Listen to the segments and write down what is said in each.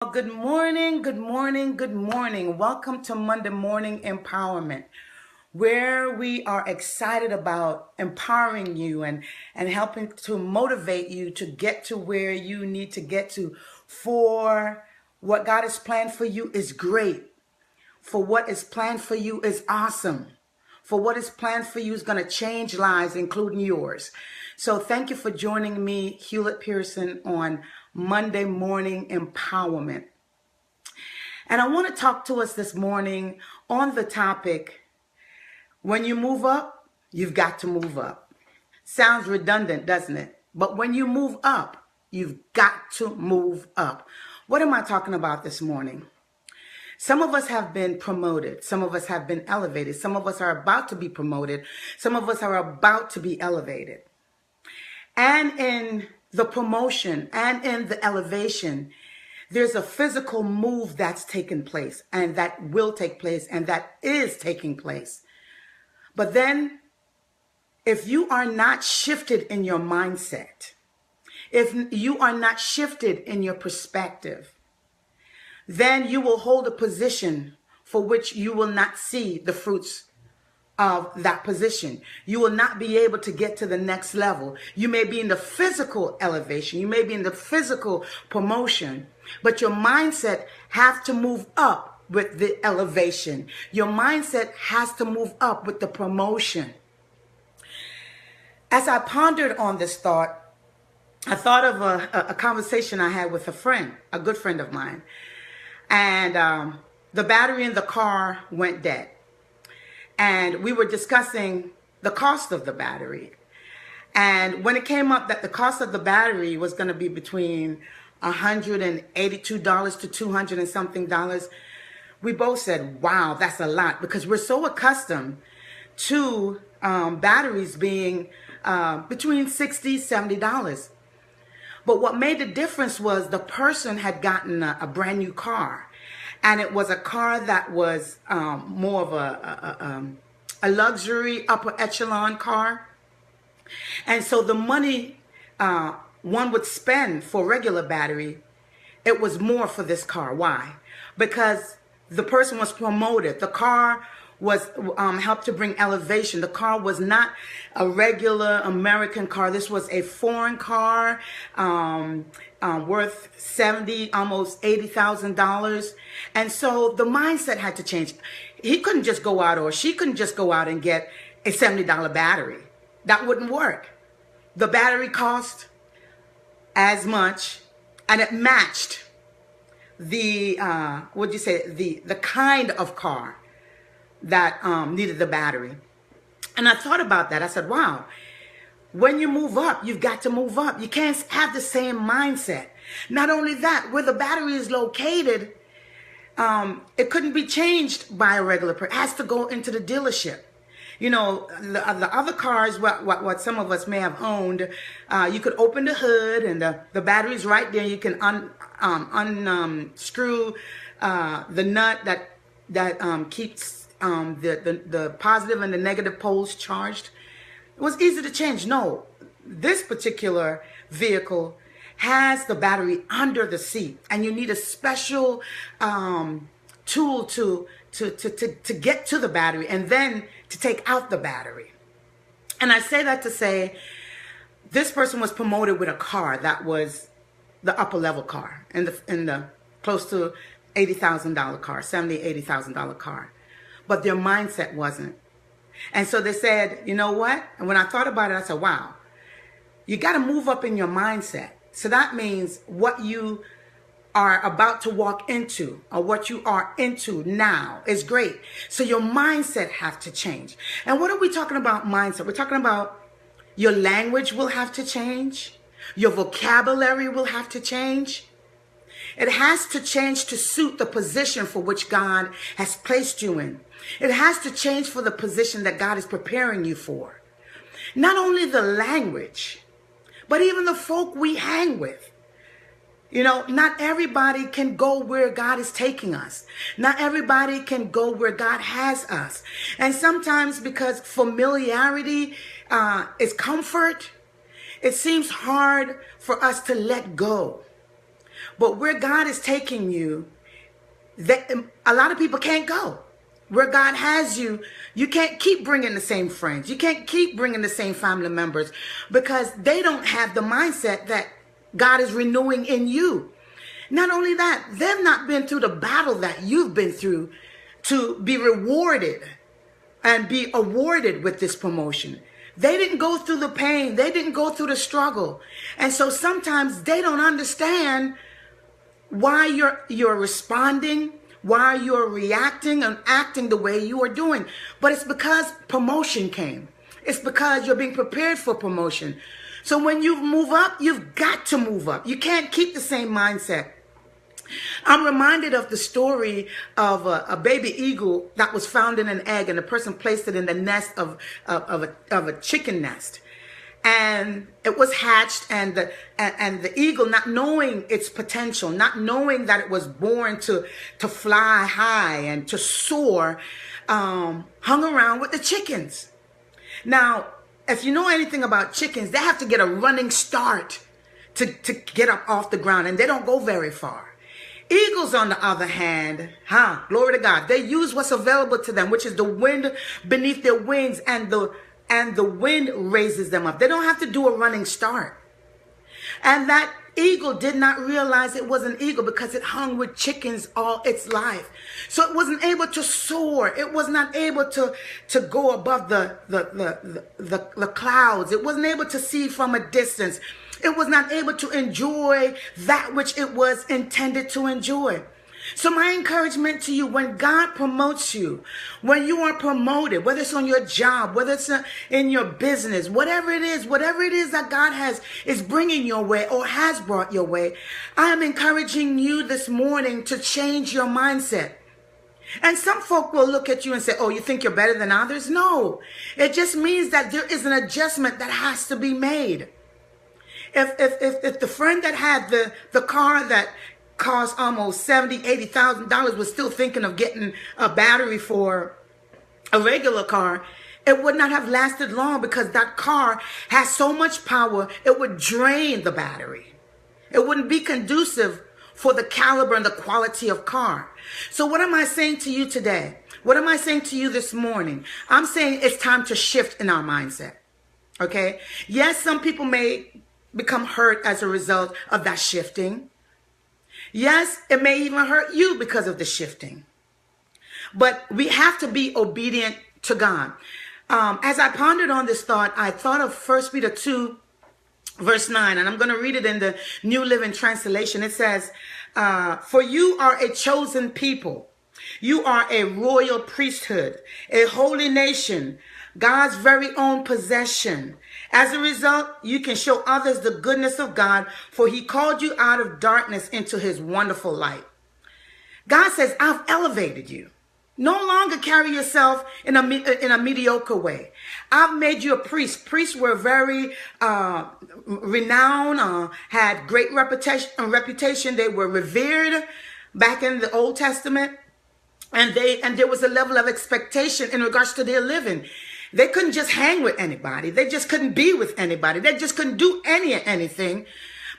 Good morning, good morning, good morning. Welcome to Monday Morning Empowerment, where we are excited about empowering you and helping to motivate you to get to where you need to get to. For what God has planned for you is great. For what is planned for you is awesome. For what is planned for you is going to change lives, including yours. So thank you for joining me, Hewlett Pearson, on Monday Morning Empowerment. And I want to talk to us this morning on the topic, when you move up, you've got to move up. Sounds redundant, doesn't it? But when you move up, you've got to move up. What am I talking about this morning? Some of us have been promoted. Some of us have been elevated. Some of us are about to be promoted. Some of us are about to be elevated. And in the promotion and in the elevation, there's a physical move that's taken place and that will take place and that is taking place. But then if you are not shifted in your mindset, if you are not shifted in your perspective, then you will hold a position for which you will not see the fruits of that position. You will not be able to get to the next level. You may be in the physical elevation. You may be in the physical promotion, but your mindset has to move up with the elevation. Your mindset has to move up with the promotion. As I pondered on this thought, I thought of a conversation I had with a friend, a good friend of mine. And the battery in the car went dead. And we were discussing the cost of the battery. And when it came up that the cost of the battery was going to be between $182 to $200 and something dollars, we both said, wow, that's a lot, because we're so accustomed to batteries being between $60, $70. But what made the difference was the person had gotten a brand new car. And it was a car that was more of a luxury upper echelon car. And so the money one would spend for regular battery, it was more for this car. Why? Because the person was promoted. The car was helped to bring elevation. The car was not a regular American car. This was a foreign car worth $70,000, almost $80,000. And so the mindset had to change. He couldn't just go out, or she couldn't just go out and get a $70 battery. That wouldn't work. The battery cost as much, and it matched the the kind of car that needed the battery. And I thought about that. I said, wow, when you move up, you've got to move up. You can't have the same mindset. Not only that, where the battery is located, it couldn't be changed by a regular person. It has to go into the dealership. You know, the other cars, what some of us may have owned, you could open the hood and the battery's right there. You can unscrew the nut that keeps the positive and the negative poles charged. It was easy to change. No, this particular vehicle has the battery under the seat, and you need a special tool to get to the battery and then to take out the battery. And I say that to say this person was promoted with a car that was the upper level car, in the close to $80,000 car, $70,000, $80,000 car. But their mindset wasn't. And so they said, you know what? And when I thought about it, I said, wow, you got to move up in your mindset. So that means what you are about to walk into, or what you are into now, is great. So your mindset has to change. And what are we talking about mindset? We're talking about your language will have to change. Your vocabulary will have to change. It has to change to suit the position for which God has placed you in. It has to change for the position that God is preparing you for. Not only the language, but even the folk we hang with. You know, not everybody can go where God is taking us. Not everybody can go where God has us. And sometimes, because familiarity is comfort, it seems hard for us to let go. But where God is taking you, that a lot of people can't go. Where God has you, you can't keep bringing the same friends. You can't keep bringing the same family members because they don't have the mindset that God is renewing in you. Not only that, they've not been through the battle that you've been through to be rewarded and be awarded with this promotion. They didn't go through the pain. They didn't go through the struggle. And so sometimes they don't understand why you're responding, why you're reacting and acting the way you are doing. But it's because promotion came. It's because you're being prepared for promotion. So when you move up, you've got to move up. You can't keep the same mindset. I'm reminded of the story of a baby eagle that was found in an egg, and the person placed it in the nest of a chicken nest. And it was hatched, and the eagle, not knowing its potential, not knowing that it was born to fly high and to soar, hung around with the chickens. Now, if you know anything about chickens, they have to get a running start to get up off the ground, and they don't go very far. Eagles, on the other hand, glory to God, they use what's available to them, which is the wind beneath their wings, and the wind raises them up. They don't have to do a running start. And that eagle did not realize it was an eagle because it hung with chickens all its life. So it wasn't able to soar. It was not able to go above the clouds. It wasn't able to see from a distance. It was not able to enjoy that which it was intended to enjoy. So my encouragement to you, when God promotes you, when you are promoted, whether it's on your job, whether it's in your business, whatever it is that God is bringing your way or has brought your way, I am encouraging you this morning to change your mindset. And some folk will look at you and say, oh, you think you're better than others? No, it just means that there is an adjustment that has to be made. If the friend that had the car that cost almost $70,000, $80,000 was still thinking of getting a battery for a regular car, it would not have lasted long because that car has so much power, it would drain the battery. It wouldn't be conducive for the caliber and the quality of car. So what am I saying to you today? What am I saying to you this morning? I'm saying it's time to shift in our mindset. Okay? Yes, some people may become hurt as a result of that shifting. Yes, it may even hurt you because of the shifting. But we have to be obedient to God. As I pondered on this thought, I thought of 1 Peter 2, verse 9, and I'm going to read it in the New Living Translation. It says, for you are a chosen people. You are a royal priesthood, a holy nation, God's very own possession. As a result, you can show others the goodness of God, for he called you out of darkness into his wonderful light. God says, I've elevated you. No longer carry yourself in a mediocre way. I've made you a priest. Priests were very renowned, had great reputation. They were revered back in the Old Testament. And there was a level of expectation in regards to their living. They couldn't just hang with anybody. They just couldn't be with anybody. They just couldn't do anything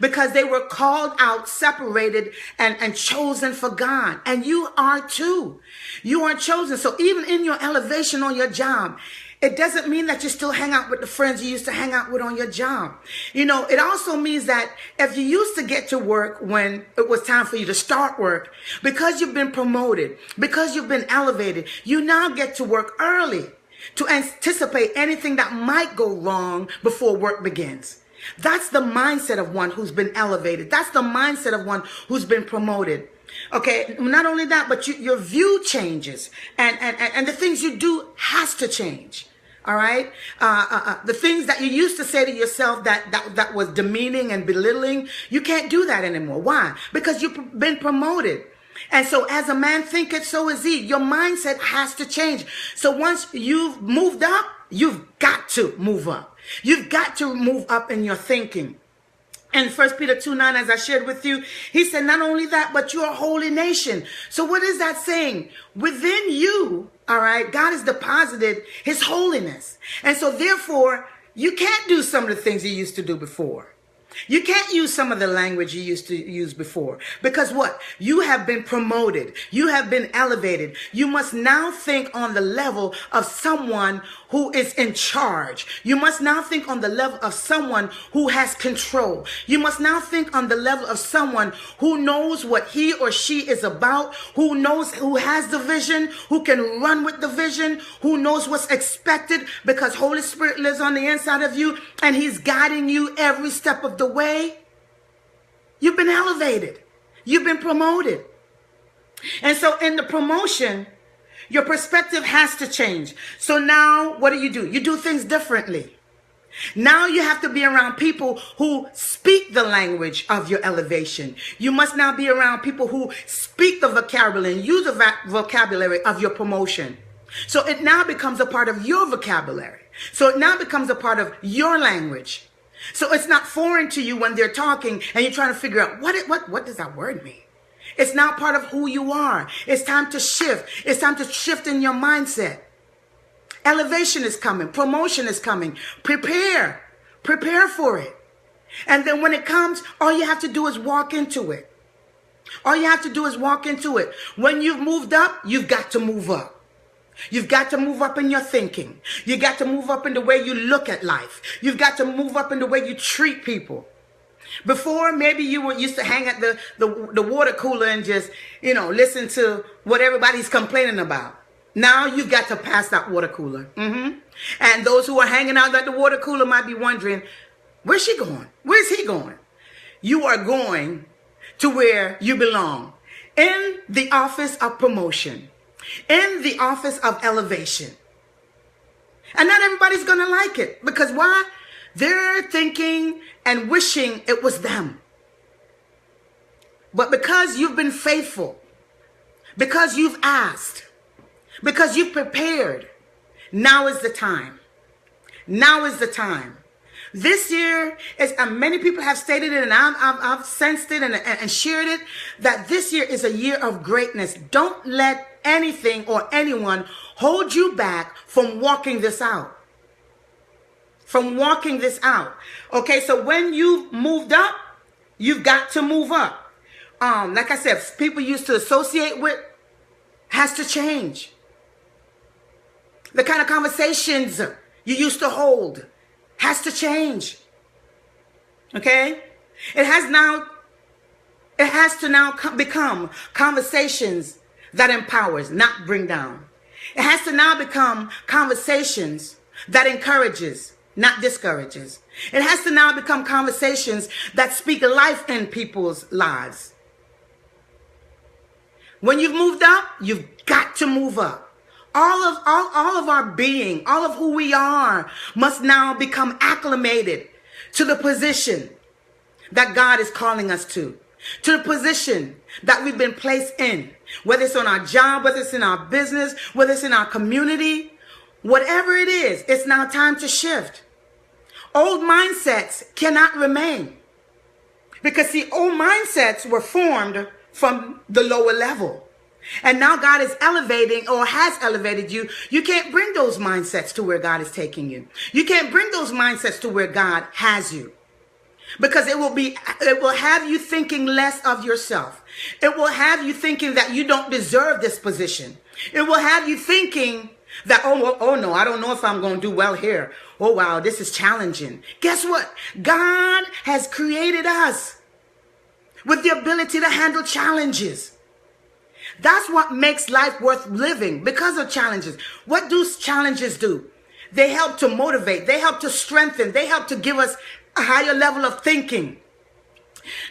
because they were called out, separated, and chosen for God. And you are too. You are chosen. So even in your elevation on your job, it doesn't mean that you still hang out with the friends you used to hang out with on your job. You know, it also means that if you used to get to work when it was time for you to start work, because you've been promoted, because you've been elevated, you now get to work early to anticipate anything that might go wrong before work begins. That's the mindset of one who's been elevated. That's the mindset of one who's been promoted. Okay, not only that, but your view changes, and the things you do has to change. All right, the things that you used to say to yourself that was demeaning and belittling, you can't do that anymore. Why? Because you've been promoted. And so as a man thinketh, so is he. Your mindset has to change. So once you've moved up, you've got to move up. You've got to move up in your thinking. And 1 Peter 2:9, as I shared with you, he said, not only that, but you're a holy nation. So what is that saying? Within you, all right, God has deposited his holiness. And so therefore, you can't do some of the things you used to do before. You can't use some of the language you used to use before because what? You have been promoted. You have been elevated. You must now think on the level of someone who is in charge. You must now think on the level of someone who has control. You must now think on the level of someone who knows what he or she is about, who knows, who has the vision, who can run with the vision, who knows what's expected because Holy Spirit lives on the inside of you and he's guiding you every step of the way. You've been elevated. You've been promoted. And so in the promotion, your perspective has to change. So now what do? You do things differently. Now you have to be around people who speak the language of your elevation. You must now be around people who speak the vocabulary and use the vocabulary of your promotion. So it now becomes a part of your vocabulary. So it now becomes a part of your language. So it's not foreign to you when they're talking and you're trying to figure out what does that word mean? It's now part of who you are. It's time to shift. It's time to shift in your mindset. Elevation is coming. Promotion is coming. Prepare. Prepare for it. And then when it comes, all you have to do is walk into it. All you have to do is walk into it. When you've moved up, you've got to move up. You've got to move up in your thinking. You got to move up in the way you look at life. You've got to move up in the way you treat people. Before, maybe you were used to hang at the water cooler and just, listen to what everybody's complaining about. Now you've got to pass that water cooler. And those who are hanging out at the water cooler might be wondering, where's she going? Where's he going? You are going to where you belong. In the office of promotion. In the office of elevation. And not everybody's going to like it. Because why? They're thinking and wishing it was them. But because you've been faithful, because you've asked, because you've prepared, now is the time. Now is the time. This year, and many people have stated it, and I've sensed it and shared it, that this year is a year of greatness. Don't let anything or anyone hold you back from walking this out. From walking this out. Okay, so when you've moved up, you've got to move up. Like I said, people used to associate with has to change. The kind of conversations you used to hold has to change. Okay? It has to now become conversations that empowers, not bring down. It has to now become conversations that encourages, not discourages. It has to now become conversations that speak life in people's lives. When you've moved up, you've got to move up. All of our being, all of who we are must now become acclimated to the position that God is calling us to the position that we've been placed in, whether it's on our job, whether it's in our business, whether it's in our community, whatever it is, it's now time to shift. Old mindsets cannot remain because see, old mindsets were formed from the lower level. And now God is elevating or has elevated you. You can't bring those mindsets to where God is taking you. You can't bring those mindsets to where God has you. Because it will have you thinking less of yourself. It will have you thinking that you don't deserve this position. It will have you thinking that, oh no, I don't know if I'm going to do well here. Oh wow, this is challenging. Guess what? God has created us with the ability to handle challenges. That's what makes life worth living, because of challenges. What do challenges do? They help to motivate. They help to strengthen. They help to give us a higher level of thinking.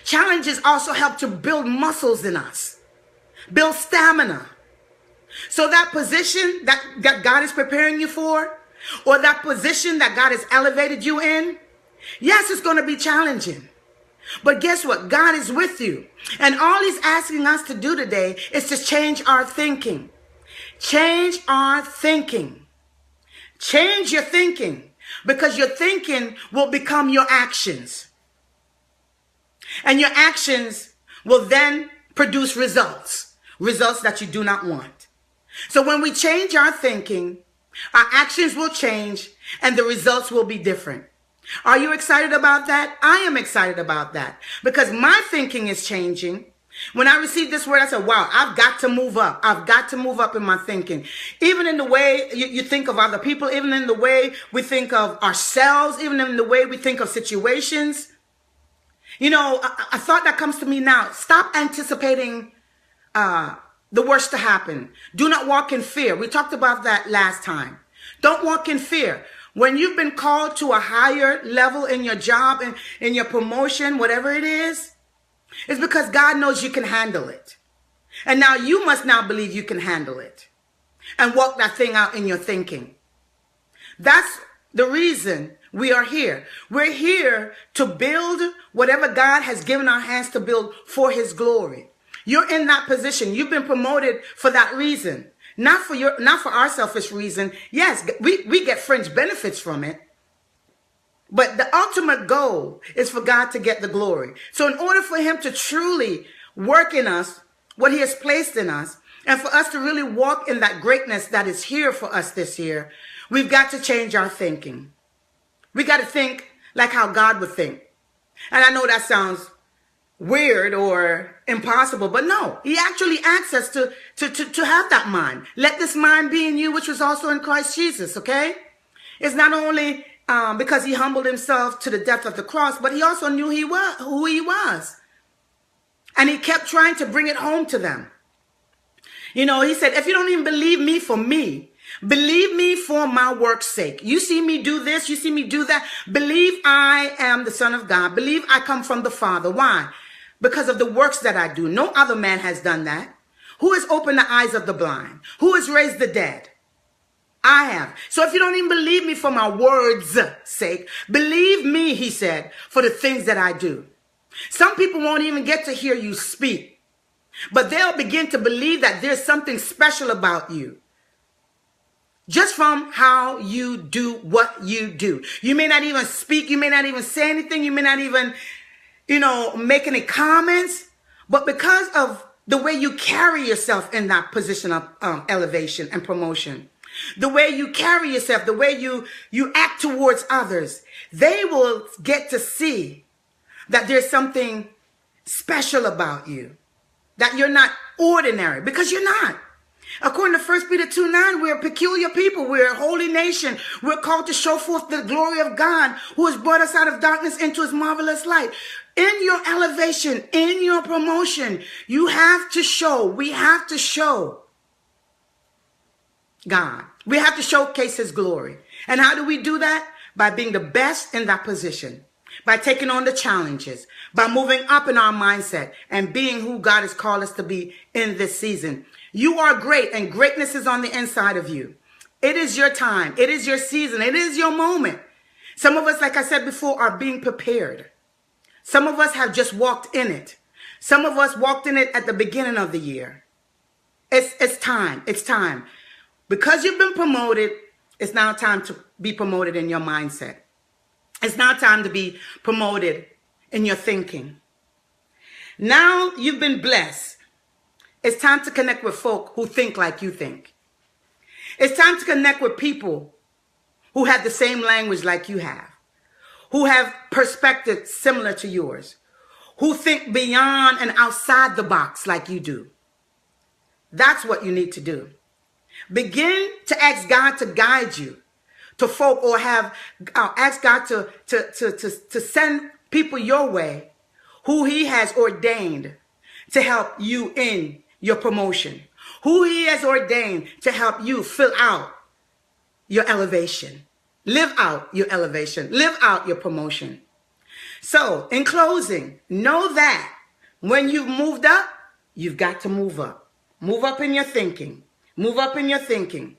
Challenges also help to build muscles in us, build stamina. So that position that God is preparing you for, or that position that God has elevated you in, yes, it's going to be challenging. But guess what? God is with you. And all he's asking us to do today is to change our thinking. Change our thinking. Change your thinking, because your thinking will become your actions. And your actions will then produce results that you do not want. So when we change our thinking, our actions will change and the results will be different. Are you excited about that? I am excited about that because my thinking is changing. When I received this word, I said, wow, I've got to move up. I've got to move up in my thinking. Even in the way you think of other people, even in the way we think of ourselves, even in the way we think of situations. You know, a thought that comes to me now, stop anticipating the worst to happen. Do not walk in fear. We talked about that last time. Don't walk in fear. When you've been called to a higher level in your job and in your promotion, whatever it is, it's because God knows you can handle it. And now you must now believe you can handle it and walk that thing out in your thinking. That's the reason we are here. We're here to build whatever God has given our hands to build for his glory. You're in that position. You've been promoted for that reason. Not for our selfish reason. Yes, we get fringe benefits from it. But the ultimate goal is for God to get the glory. So in order for him to truly work in us what he has placed in us, and for us to really walk in that greatness that is here for us this year, we've got to change our thinking. We got to think like how God would think. And I know that sounds weird or impossible, but no, he actually asks us to have that mind. Let this mind be in you, which was also in Christ Jesus, okay? It's not only because he humbled himself to the death of the cross, but he also knew who he was. And he kept trying to bring it home to them. You know, he said, if you don't even believe me for me, believe me for my work's sake. You see me do this, you see me do that. Believe I am the Son of God. Believe I come from the Father. Why? Because of the works that I do. No other man has done that. Who has opened the eyes of the blind? Who has raised the dead? I have. So if you don't even believe me for my words' sake, believe me, he said, for the things that I do. Some people won't even get to hear you speak, but they'll begin to believe that there's something special about you just from how you do what you do. You may not even speak. You may not even say anything. You may not even, make any comments, but because of the way you carry yourself in that position of elevation and promotion, the way you carry yourself, the way you act towards others, they will get to see that there's something special about you, that you're not ordinary, because you're not. According to 1 Peter 2:9, we're a peculiar people. We're a holy nation. We're called to show forth the glory of God, who has brought us out of darkness into his marvelous light. In your elevation, in your promotion, we have to show God. We have to showcase his glory. And how do we do that? By being the best in that position, by taking on the challenges, by moving up in our mindset and being who God has called us to be in this season. You are great, and greatness is on the inside of you. It is your time. It is your season. It is your moment. Some of us, like I said before, are being prepared. Some of us have just walked in it. Some of us walked in it at the beginning of the year. It's time. It's time. Because you've been promoted, it's now time to be promoted in your mindset. It's now time to be promoted in your thinking. Now you've been blessed. It's time to connect with folk who think like you think. It's time to connect with people who have the same language like you have, who have perspectives similar to yours, who think beyond and outside the box like you do. That's what you need to do. Begin to ask God to guide you to folk, or ask God to send people your way who he has ordained to help you in your promotion, who he has ordained to help you fill out your elevation, live out your elevation, live out your promotion. So in closing, know that when you've moved up, you've got to move up. Move up in your thinking. Move up in your thinking.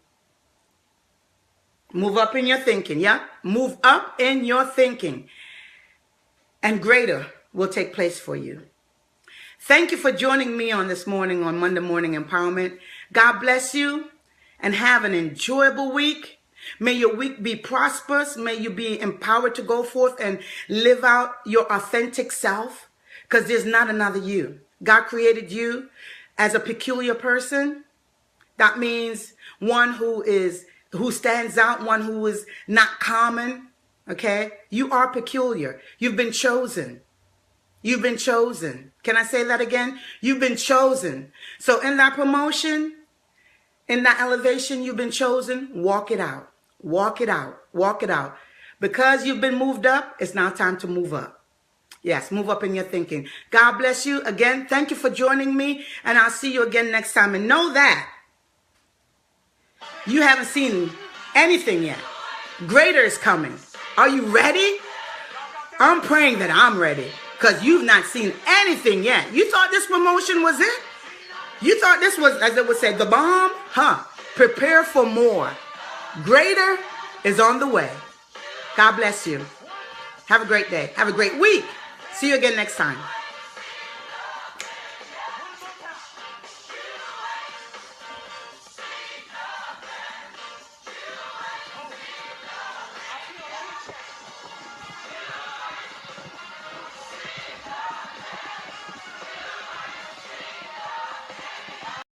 Move up in your thinking, yeah? Move up in your thinking. And greater will take place for you. Thank you for joining me on this morning on Monday Morning Empowerment. God bless you and have an enjoyable week. May your week be prosperous. May you be empowered to go forth and live out your authentic self, because there's not another you. God created you as a peculiar person. That means one who stands out, one who is not common. Okay? You are peculiar. You've been chosen. You've been chosen. Can I say that again? You've been chosen. So in that promotion, in that elevation, you've been chosen. Walk it out. Walk it out. Walk it out. Because you've been moved up, it's now time to move up. Yes, move up in your thinking. God bless you. Again, thank you for joining me. And I'll see you again next time. And know that you haven't seen anything yet. Greater is coming. Are you ready? I'm praying that I'm ready. Because you've not seen anything yet. You thought this promotion was it? You thought this was, as it would say, the bomb? Prepare for more. Greater is on the way. God bless you. Have a great day. Have a great week. See you again next time.